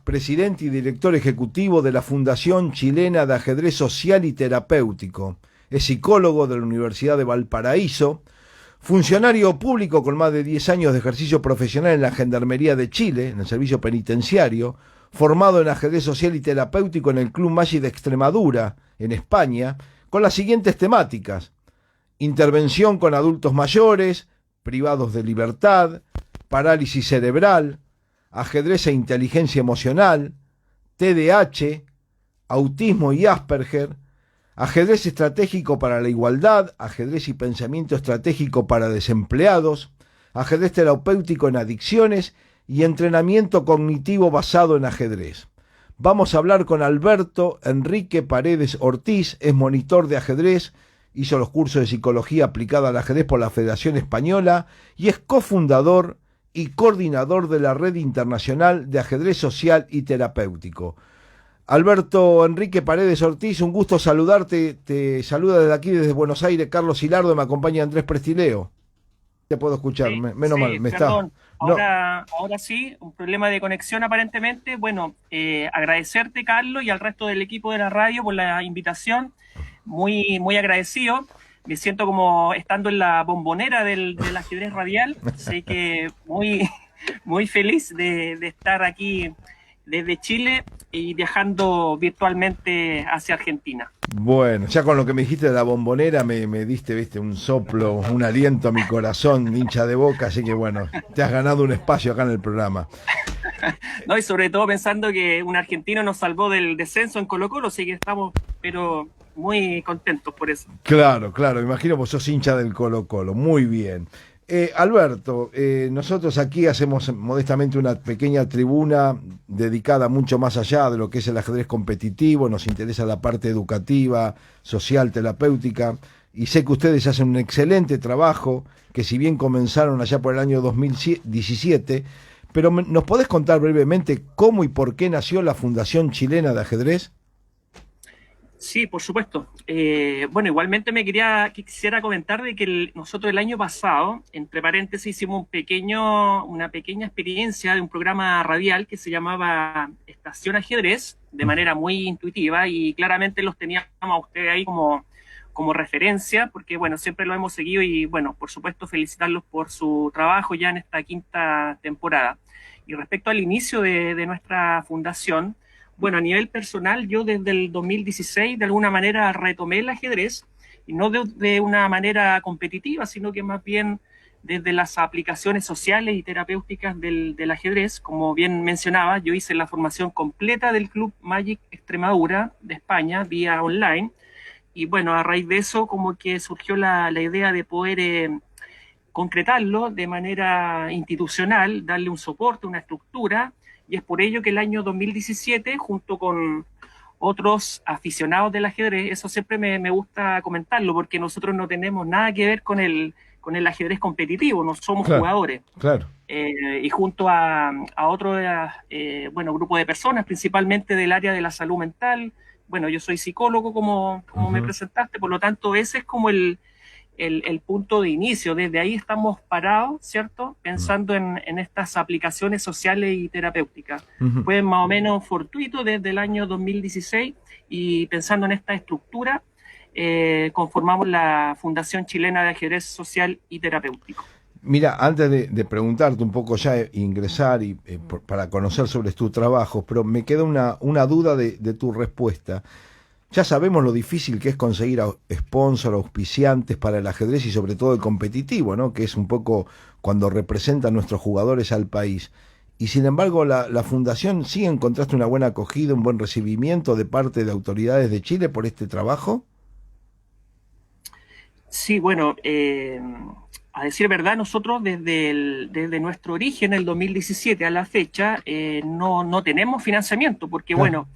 Presidente y director ejecutivo de la Fundación Chilena de Ajedrez Social y Terapéutico. Es psicólogo de la Universidad de Valparaíso, funcionario público con más de 10 años de ejercicio profesional en la Gendarmería de Chile, en el servicio penitenciario, formado en ajedrez social y terapéutico en el Club Magic de Extremadura, en España, con las siguientes temáticas: intervención con adultos mayores, privados de libertad, parálisis cerebral, ajedrez e inteligencia emocional, TDAH, autismo y Asperger, ajedrez estratégico para la igualdad, ajedrez y pensamiento estratégico para desempleados, ajedrez terapéutico en adicciones y entrenamiento cognitivo basado en ajedrez. Vamos a hablar con Alberto Enrique Paredes Ortiz, es monitor de ajedrez, hizo los cursos de psicología aplicada al ajedrez por la Federación Española y es cofundador y coordinador de la Red Internacional de Ajedrez Social y Terapéutico. Alberto Enrique Paredes Ortiz, un gusto saludarte. Te saluda desde aquí, desde Buenos Aires, Carlos Hilardo, me acompaña Andrés Prestileo. Te puedo escuchar, Sí, menos mal, me perdón. está... No, Ahora sí, un problema de conexión aparentemente. Bueno, agradecerte, Carlos, y al resto del equipo de la radio por la invitación. Muy agradecido. Me siento como estando en la bombonera del ajedrez radial. Así que muy feliz de estar aquí desde Chile y viajando virtualmente hacia Argentina. bueno, ya con lo que me dijiste de la bombonera me diste, viste, un soplo, un aliento a mi corazón, hincha de Boca, así que bueno, te has ganado un espacio acá en el programa. No, y sobre todo pensando que un argentino nos salvó del descenso en Colo-Colo, así que estamos, pero muy contentos por eso. Claro, claro, imagino vos sos hincha del Colo-Colo, muy bien. Alberto, nosotros aquí hacemos modestamente una pequeña tribuna dedicada mucho más allá de lo que es el ajedrez competitivo, nos interesa la parte educativa, social, terapéutica, y sé que ustedes hacen un excelente trabajo, que si bien comenzaron allá por el año 2017, pero ¿nos podés contar brevemente cómo y por qué nació la Fundación Chilena de Ajedrez? Sí, por supuesto. Bueno, igualmente quisiera comentar de que nosotros el año pasado, entre paréntesis, hicimos una pequeña experiencia de un programa radial que se llamaba Estación Ajedrez, de manera muy intuitiva, y claramente los teníamos a ustedes ahí como referencia, porque bueno, siempre lo hemos seguido y bueno, por supuesto felicitarlos por su trabajo ya en esta quinta temporada. Y respecto al inicio de nuestra fundación, bueno, a nivel personal, yo desde el 2016 de alguna manera retomé el ajedrez, y no de una manera competitiva, sino que más bien desde las aplicaciones sociales y terapéuticas del ajedrez. Como bien mencionaba, yo hice la formación completa del Club Magic Extremadura de España vía online, y bueno, a raíz de eso como que surgió la idea de poder concretarlo de manera institucional, darle un soporte, una estructura, y es por ello que el año 2017, junto con otros aficionados del ajedrez, eso siempre me gusta comentarlo, porque nosotros no tenemos nada que ver con el ajedrez competitivo, no somos Claro, jugadores. claro. Y junto a otro bueno, grupo de personas, principalmente del área de la salud mental. Bueno, yo soy psicólogo, como me Ujú. presentaste, por lo tanto, ese es como el punto de inicio. Desde ahí estamos parados, ¿cierto? Pensando en estas aplicaciones sociales y terapéuticas. Ujú. Fue más o menos fortuito desde el año 2016, y pensando en esta estructura, conformamos la Fundación Chilena de Ajedrez Social y Terapéutico. Mira, antes de preguntarte un poco ya, ingresar y para conocer sobre tus trabajos, pero me queda una duda de tu respuesta. Ya sabemos lo difícil que es conseguir sponsor, auspiciantes para el ajedrez y sobre todo el competitivo, ¿no? Que es un poco cuando representan nuestros jugadores al país. Y sin embargo, la fundación sí encontraste una buena acogida, un buen recibimiento de parte de autoridades de Chile por este trabajo. Sí, bueno, a decir verdad, nosotros desde nuestro origen, el 2017 a la fecha, no tenemos financiamiento, porque Claro, bueno,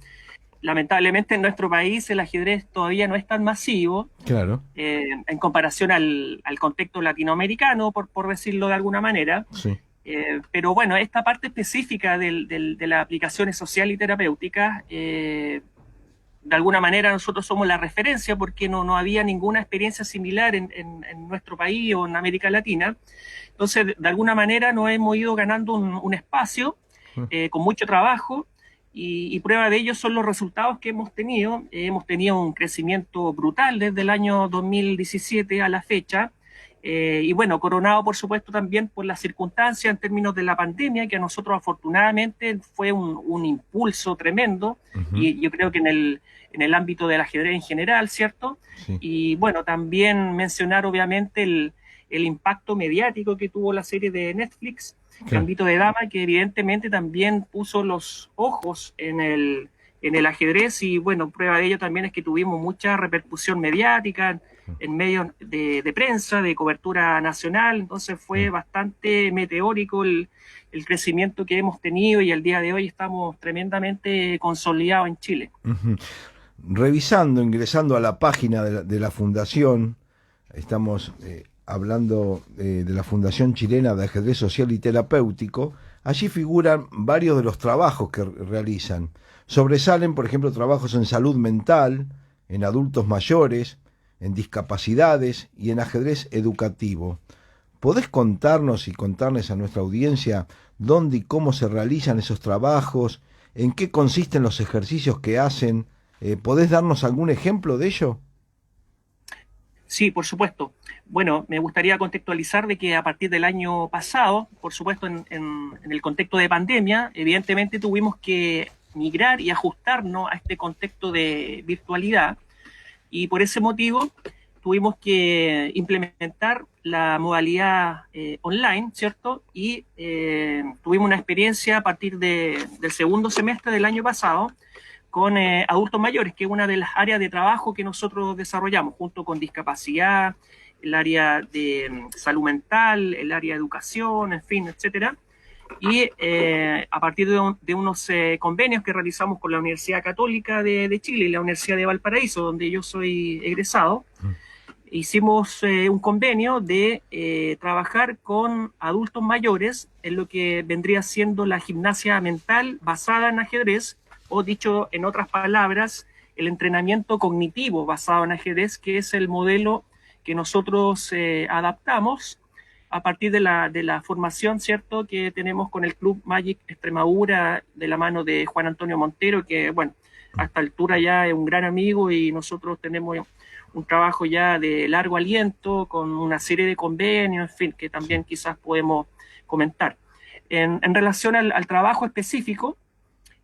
lamentablemente en nuestro país el ajedrez todavía no es tan masivo claro, en comparación al contexto latinoamericano, por decirlo de alguna manera. sí. Pero bueno, esta parte específica de las aplicaciones sociales y terapéuticas, de alguna manera nosotros somos la referencia, porque no había ninguna experiencia similar en nuestro país o en América Latina. Entonces, de alguna manera nos hemos ido ganando un espacio, con mucho trabajo, y prueba de ello son los resultados que hemos tenido. Hemos tenido un crecimiento brutal desde el año 2017 a la fecha, y bueno, coronado por supuesto también por las circunstancias en términos de la pandemia, que a nosotros afortunadamente fue un impulso tremendo, y yo creo que en el ámbito del ajedrez en general, ¿cierto? Sí. Y bueno, también mencionar obviamente el impacto mediático que tuvo la serie de Netflix, Gambito de Dama, que evidentemente también puso los ojos en el ajedrez, y bueno, prueba de ello también es que tuvimos mucha repercusión mediática en medios de prensa, de cobertura nacional. Entonces fue bastante meteórico el crecimiento que hemos tenido, y al día de hoy estamos tremendamente consolidados en Chile. Revisando, ingresando a la página de la Fundación, estamos hablando de la Fundación Chilena de Ajedrez Social y Terapéutico. Allí figuran varios de los trabajos que realizan. Sobresalen, por ejemplo, trabajos en salud mental, en adultos mayores, en discapacidades y en ajedrez educativo. ¿Podés contarnos y contarles a nuestra audiencia dónde y cómo se realizan esos trabajos? ¿En qué consisten los ejercicios que hacen? ¿Podés darnos algún ejemplo de ello? Sí, por supuesto. Bueno, me gustaría contextualizar de que a partir del año pasado, por supuesto en el contexto de pandemia, evidentemente tuvimos que migrar y ajustarnos a este contexto de virtualidad, y por ese motivo tuvimos que implementar la modalidad online, ¿cierto? Y tuvimos una experiencia a partir del segundo semestre del año pasado con adultos mayores, que es una de las áreas de trabajo que nosotros desarrollamos, junto con discapacidad, el área de salud mental, el área de educación, en fin, etcétera. Y a partir de unos convenios que realizamos con la Universidad Católica de Chile y la Universidad de Valparaíso, donde yo soy egresado, hicimos un convenio de trabajar con adultos mayores en lo que vendría siendo la gimnasia mental basada en ajedrez, o dicho en otras palabras, el entrenamiento cognitivo basado en ajedrez, que es el modelo que nosotros adaptamos a partir de la formación, ¿cierto?, que tenemos con el Club Magic Extremadura, de la mano de Juan Antonio Montero, que, bueno, a esta altura ya es un gran amigo, y nosotros tenemos un trabajo ya de largo aliento, con una serie de convenios, en fin, que también quizás podemos comentar. En relación al trabajo específico,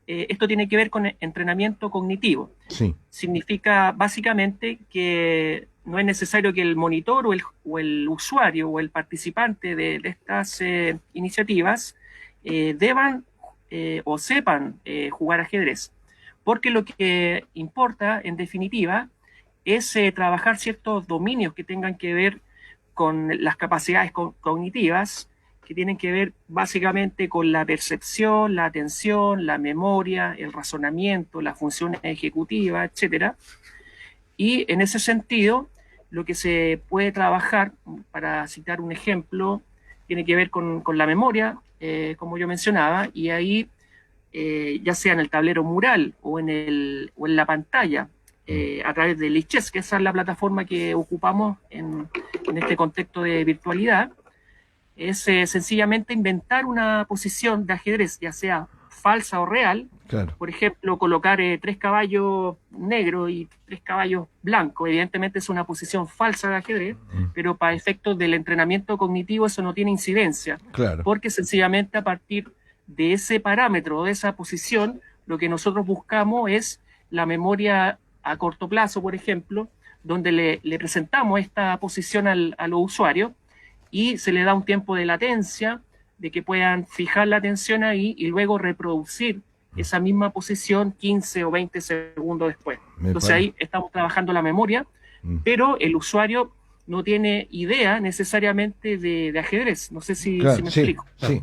esto tiene que ver con entrenamiento cognitivo. Sí. Significa básicamente que no es necesario que el monitor o el usuario o el participante de estas iniciativas deban o sepan jugar ajedrez, porque lo que importa en definitiva es trabajar ciertos dominios que tengan que ver con las capacidades cognitivas, que tienen que ver básicamente con la percepción, la atención, la memoria, el razonamiento, las funciones ejecutivas, etcétera. Y en ese sentido, lo que se puede trabajar, para citar un ejemplo, tiene que ver con la memoria, como yo mencionaba, y ahí, ya sea en el tablero mural o en la pantalla, a través de Lichess, que esa es la plataforma que ocupamos en este contexto de virtualidad, es sencillamente inventar una posición de ajedrez, ya sea falsa o real. Claro. Por ejemplo, colocar 3 caballos negros y 3 caballos blancos. Evidentemente es una posición falsa de ajedrez, pero para efectos del entrenamiento cognitivo eso no tiene incidencia. Claro. Porque sencillamente a partir de ese parámetro, de esa posición, lo que nosotros buscamos es la memoria a corto plazo, por ejemplo, donde le presentamos esta posición a los usuarios, y se le da un tiempo de latencia, de que puedan fijar la atención ahí y luego reproducir esa misma posición 15 o 20 segundos después. Entonces ahí estamos trabajando la memoria, pero el usuario no tiene idea necesariamente de ajedrez. No sé si me explico. Sí.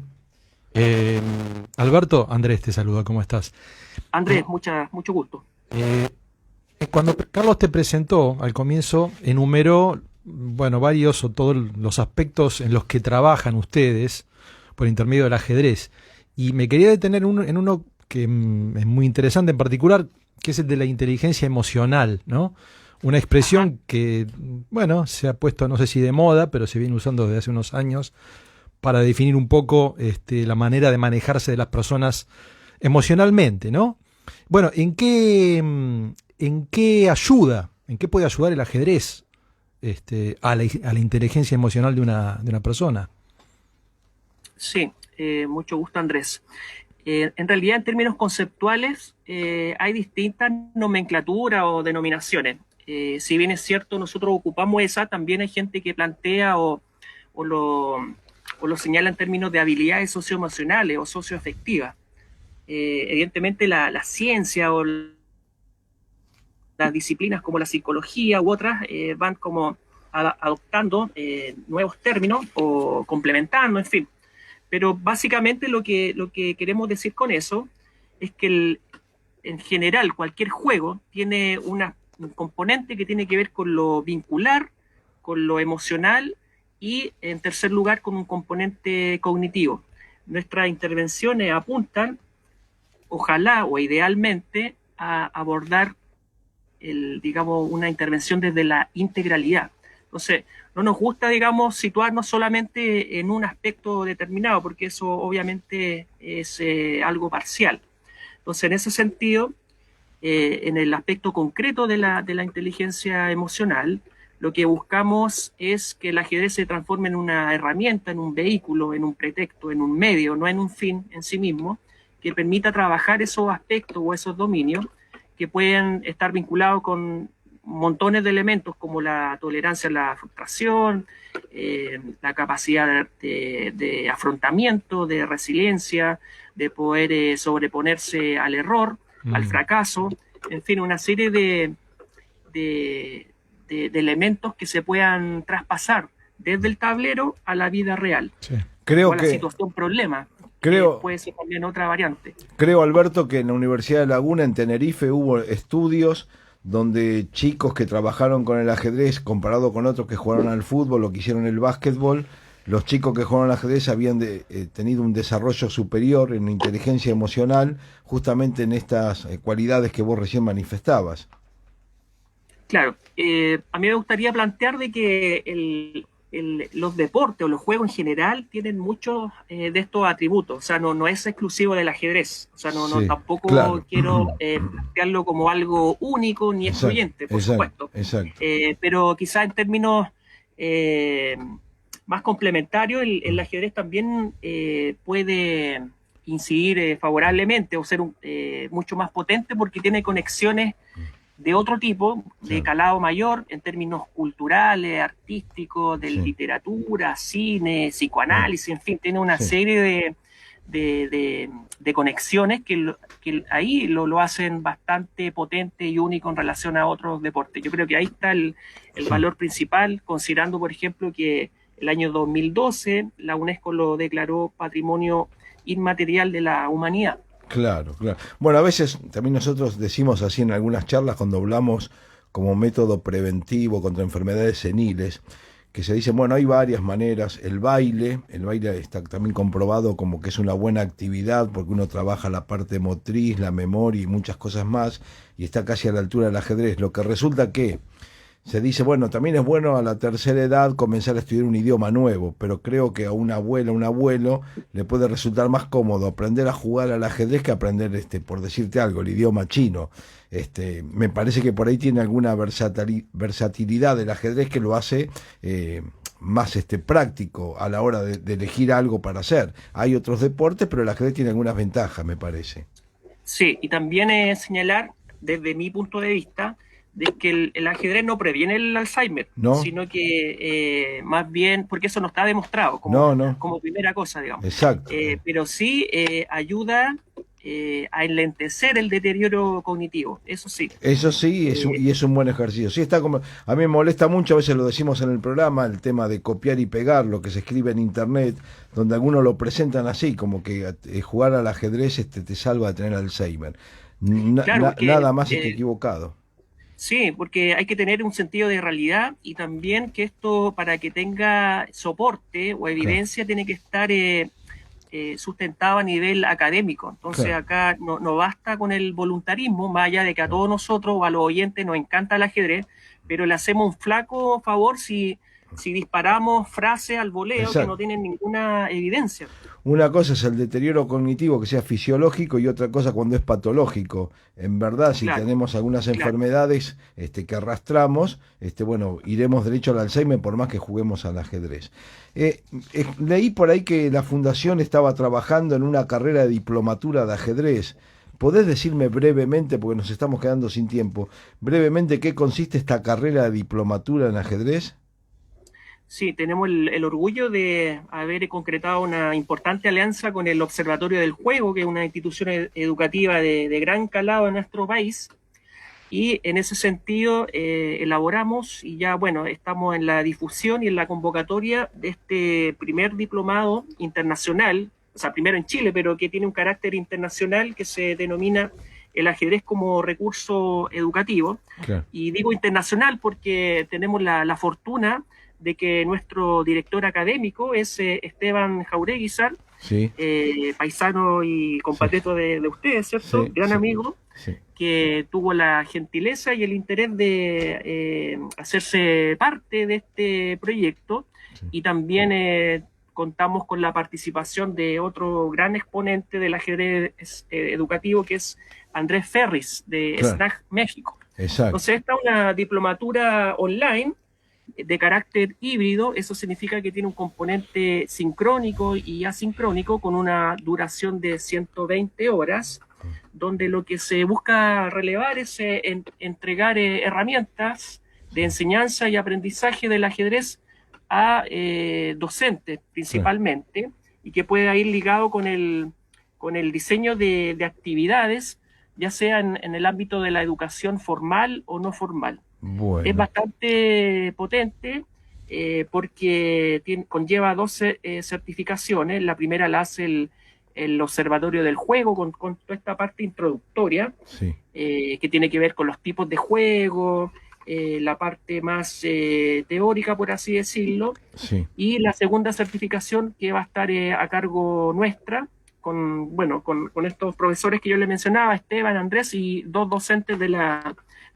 Alberto, Andrés te saluda, ¿cómo estás? Andrés, mucho gusto. Cuando Carlos te presentó al comienzo, enumeró varios o todos los aspectos en los que trabajan ustedes por intermedio del ajedrez, y me quería detener en uno que es muy interesante en particular, que es el de la inteligencia emocional, ¿no? Una expresión que, se ha puesto, no sé si de moda, pero se viene usando desde hace unos años para definir un poco la manera de manejarse de las personas emocionalmente, ¿no? Bueno, en qué ayuda, en qué puede ayudar el ajedrez a la inteligencia emocional de una persona? Sí, mucho gusto, Andrés. En realidad, en términos conceptuales, hay distintas nomenclaturas o denominaciones. Si bien es cierto, nosotros ocupamos esa, también hay gente que plantea o lo señala en términos de habilidades socioemocionales o socioafectivas. Evidentemente, la ciencia o las disciplinas como la psicología u otras van como adoptando nuevos términos o complementando, en fin. Pero básicamente lo que queremos decir con eso es que en general cualquier juego tiene un componente que tiene que ver con lo vincular, con lo emocional y, en tercer lugar, con un componente cognitivo. Nuestras intervenciones apuntan, ojalá o idealmente, a abordar digamos, una intervención desde la integralidad. Entonces, no nos gusta, digamos, situarnos solamente en un aspecto determinado, porque eso obviamente es algo parcial. Entonces, en ese sentido, en el aspecto concreto de la inteligencia emocional, lo que buscamos es que el ajedrez se transforme en una herramienta, en un vehículo, en un pretexto, en un medio, no en un fin en sí mismo, que permita trabajar esos aspectos o esos dominios que pueden estar vinculados con montones de elementos como la tolerancia a la frustración, la capacidad de afrontamiento, de resiliencia, de poder sobreponerse al error, al fracaso, en fin, una serie de elementos que se puedan traspasar desde el tablero a la vida real. Sí. Creo o a la situación problema. Puede ser también otra variante. Creo, Alberto, que en la Universidad de Laguna, en Tenerife, hubo estudios donde chicos que trabajaron con el ajedrez comparado con otros que jugaron al fútbol o que hicieron el básquetbol, los chicos que jugaron al ajedrez habían tenido un desarrollo superior en inteligencia emocional, justamente en estas cualidades que vos recién manifestabas. Claro, a mí me gustaría plantear de que los deportes o los juegos en general tienen muchos de estos atributos, o sea, no es exclusivo del ajedrez, o sea, tampoco claro. Quiero plantearlo como algo único ni excluyente, por supuesto. Exacto. Pero quizás en términos más complementarios, el ajedrez también puede incidir favorablemente o ser mucho más potente porque tiene conexiones de otro tipo, de calado mayor, en términos culturales, artísticos, de literatura, cine, psicoanálisis, en fin, tiene una serie de conexiones que ahí lo hacen bastante potente y único en relación a otros deportes. Yo creo que ahí está el valor principal, considerando, por ejemplo, que el año 2012 la UNESCO lo declaró Patrimonio Inmaterial de la Humanidad. Claro. Bueno, a veces también nosotros decimos así en algunas charlas cuando hablamos como método preventivo contra enfermedades seniles, que se dice, bueno, hay varias maneras. El baile está también comprobado como que es una buena actividad porque uno trabaja la parte motriz, la memoria y muchas cosas más, y está casi a la altura del ajedrez. Lo que resulta que se dice, bueno, también es bueno a la tercera edad comenzar a estudiar un idioma nuevo, pero creo que a una abuela, un abuelo, le puede resultar más cómodo aprender a jugar al ajedrez que aprender, por decirte algo, el idioma chino. Me parece que por ahí tiene alguna versatilidad del ajedrez que lo hace más práctico a la hora de elegir algo para hacer. Hay otros deportes, pero el ajedrez tiene algunas ventajas, me parece. Sí, y también señalar, desde mi punto de vista, de que el ajedrez no previene el Alzheimer, sino que más bien, porque eso no está demostrado como primera cosa, digamos. Exacto. Pero sí ayuda a enlentecer el deterioro cognitivo, eso sí. Eso sí, y es un buen ejercicio. Sí, está como, a mí me molesta mucho, a veces lo decimos en el programa, el tema de copiar y pegar lo que se escribe en internet, donde algunos lo presentan así, como que jugar al ajedrez te salva de tener Alzheimer. Nada más equivocado. Sí, porque hay que tener un sentido de realidad y también que esto, para que tenga soporte o evidencia, tiene que estar sustentado a nivel académico. Entonces acá no basta con el voluntarismo, más allá de que a todos nosotros o a los oyentes nos encanta el ajedrez, pero le hacemos un flaco favor si si disparamos frases al voleo Exacto. que no tienen ninguna evidencia. Una cosa es el deterioro cognitivo que sea fisiológico y otra cosa cuando es patológico. En verdad, si Claro, tenemos algunas claro. enfermedades que arrastramos, bueno, iremos derecho al Alzheimer por más que juguemos al ajedrez. Leí por ahí que la Fundación estaba trabajando en una carrera de diplomatura de ajedrez. ¿Podés decirme brevemente, porque nos estamos quedando sin tiempo, brevemente qué consiste esta carrera de diplomatura en ajedrez? Sí, tenemos el orgullo de haber concretado una importante alianza con el Observatorio del Juego, que es una institución educativa de gran calado en nuestro país. Y en ese sentido elaboramos y ya, bueno, estamos en la difusión y en la convocatoria de este primer diplomado internacional, o sea, primero en Chile, pero que tiene un carácter internacional que se denomina el ajedrez como recurso educativo. Claro. Y digo internacional porque tenemos la fortuna de que nuestro director académico es Esteban Jaureguizar, Sí, paisano y compatriota de ustedes, ¿cierto? sí, Gran sí, amigo, sí. que tuvo la gentileza y el interés de hacerse parte de este proyecto, Sí. y también contamos con la participación de otro gran exponente del ajedrez educativo, que es Andrés Ferris, de Claro. SNAG México. Exacto. Entonces, esta es una diplomatura online de carácter híbrido. Eso significa que tiene un componente sincrónico y asincrónico con una duración de 120 horas, donde lo que se busca relevar es entregar herramientas de enseñanza y aprendizaje del ajedrez a docentes principalmente, y que pueda ir ligado con el diseño de actividades, ya sea en el ámbito de la educación formal o no formal. Es Bueno, bastante potente porque conlleva 12 certificaciones. La primera la hace el Observatorio del Juego con toda esta parte introductoria sí, que tiene que ver con los tipos de juego, la parte más teórica, por así decirlo. sí. Y la segunda certificación que va a estar a cargo nuestra, con estos profesores que yo le mencionaba, Esteban, Andrés, y dos docentes de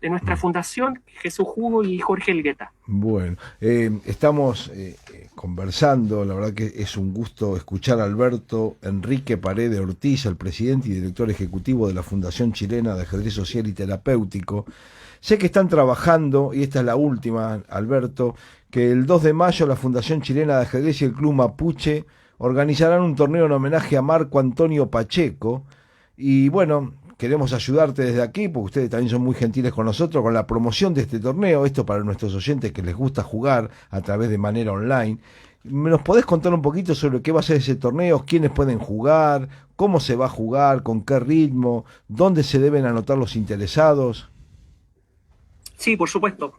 nuestra fundación, Jesús Hugo y Jorge Elgueta. Bueno, estamos conversando, la verdad que es un gusto escuchar a Alberto Enrique Paredes Ortiz, el presidente y director ejecutivo de la Fundación Chilena de Ajedrez Social y Terapéutico. Sé que están trabajando, y esta es la última, Alberto, que el 2 de mayo la Fundación Chilena de Ajedrez y el Club Mapuche organizarán un torneo en homenaje a Marco Antonio Pacheco. Y bueno, queremos ayudarte desde aquí, porque ustedes también son muy gentiles con nosotros, con la promoción de este torneo. Esto para nuestros oyentes que les gusta jugar a través de manera online. ¿Nos podés contar un poquito sobre qué va a ser ese torneo? ¿Quiénes pueden jugar? ¿Cómo se va a jugar? ¿Con qué ritmo? ¿Dónde se deben anotar los interesados? Sí, por supuesto.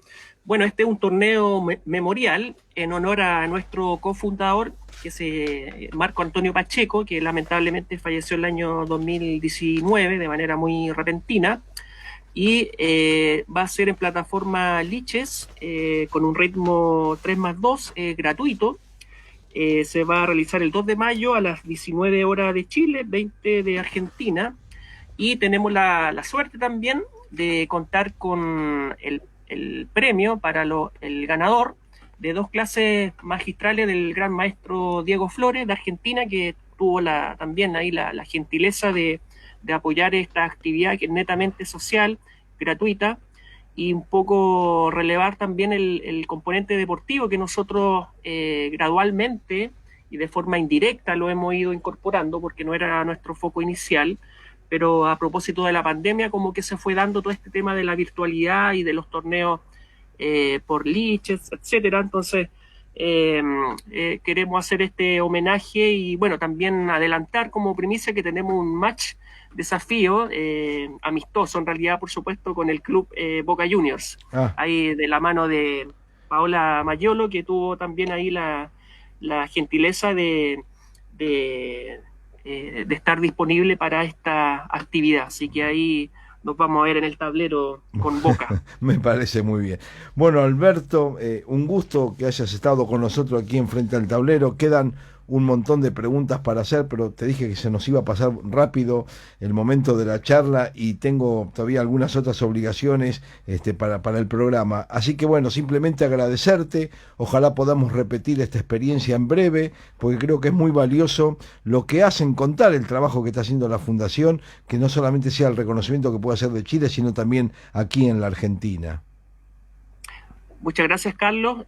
Bueno, este es un torneo memorial en honor a nuestro cofundador, que es Marco Antonio Pacheco, que lamentablemente falleció el año 2019 de manera muy repentina. Y va a ser en plataforma Liches, con un ritmo 3+2, gratuito. Se va a realizar el 2 de mayo a las 19 horas de Chile, 20 de Argentina. Y tenemos la suerte también de contar con el premio para el ganador de 2 clases magistrales del gran maestro Diego Flores de Argentina, que tuvo también ahí la gentileza de apoyar esta actividad que es netamente social, gratuita, y un poco relevar también el componente deportivo que nosotros gradualmente y de forma indirecta lo hemos ido incorporando, porque no era nuestro foco inicial, pero a propósito de la pandemia como que se fue dando todo este tema de la virtualidad y de los torneos por liches, etcétera. Entonces queremos hacer este homenaje y bueno, también adelantar como primicia que tenemos un match desafío amistoso en realidad, por supuesto, con el club Boca Juniors, ahí de la mano de Paola Mayolo, que tuvo también ahí la gentileza de estar disponible para esta actividad. Así que ahí nos vamos a ver en el tablero con Boca. Me parece muy bien. Bueno, Alberto, un gusto que hayas estado con nosotros aquí enfrente al tablero. Quedan un montón de preguntas para hacer, pero te dije que se nos iba a pasar rápido el momento de la charla y tengo todavía algunas otras obligaciones para el programa. Así que bueno, simplemente agradecerte, ojalá podamos repetir esta experiencia en breve, porque creo que es muy valioso lo que hacen, contar el trabajo que está haciendo la Fundación, que no solamente sea el reconocimiento que puede hacer de Chile, sino también aquí en la Argentina. Muchas gracias, Carlos.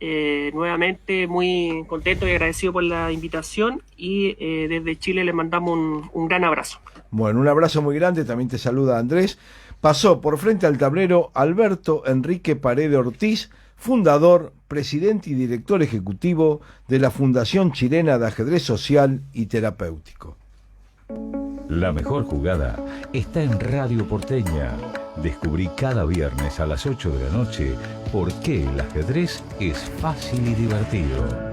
Nuevamente muy contento y agradecido por la invitación y desde Chile les mandamos un gran abrazo. Bueno, un abrazo muy grande, también te saluda Andrés. Pasó por frente al tablero Alberto Enrique Paredes Ortiz, fundador, presidente y director ejecutivo de la Fundación Chilena de Ajedrez Social y Terapéutico. La mejor jugada está en Radio Porteña. Descubrí cada viernes a las 8 de la noche por qué el ajedrez es fácil y divertido.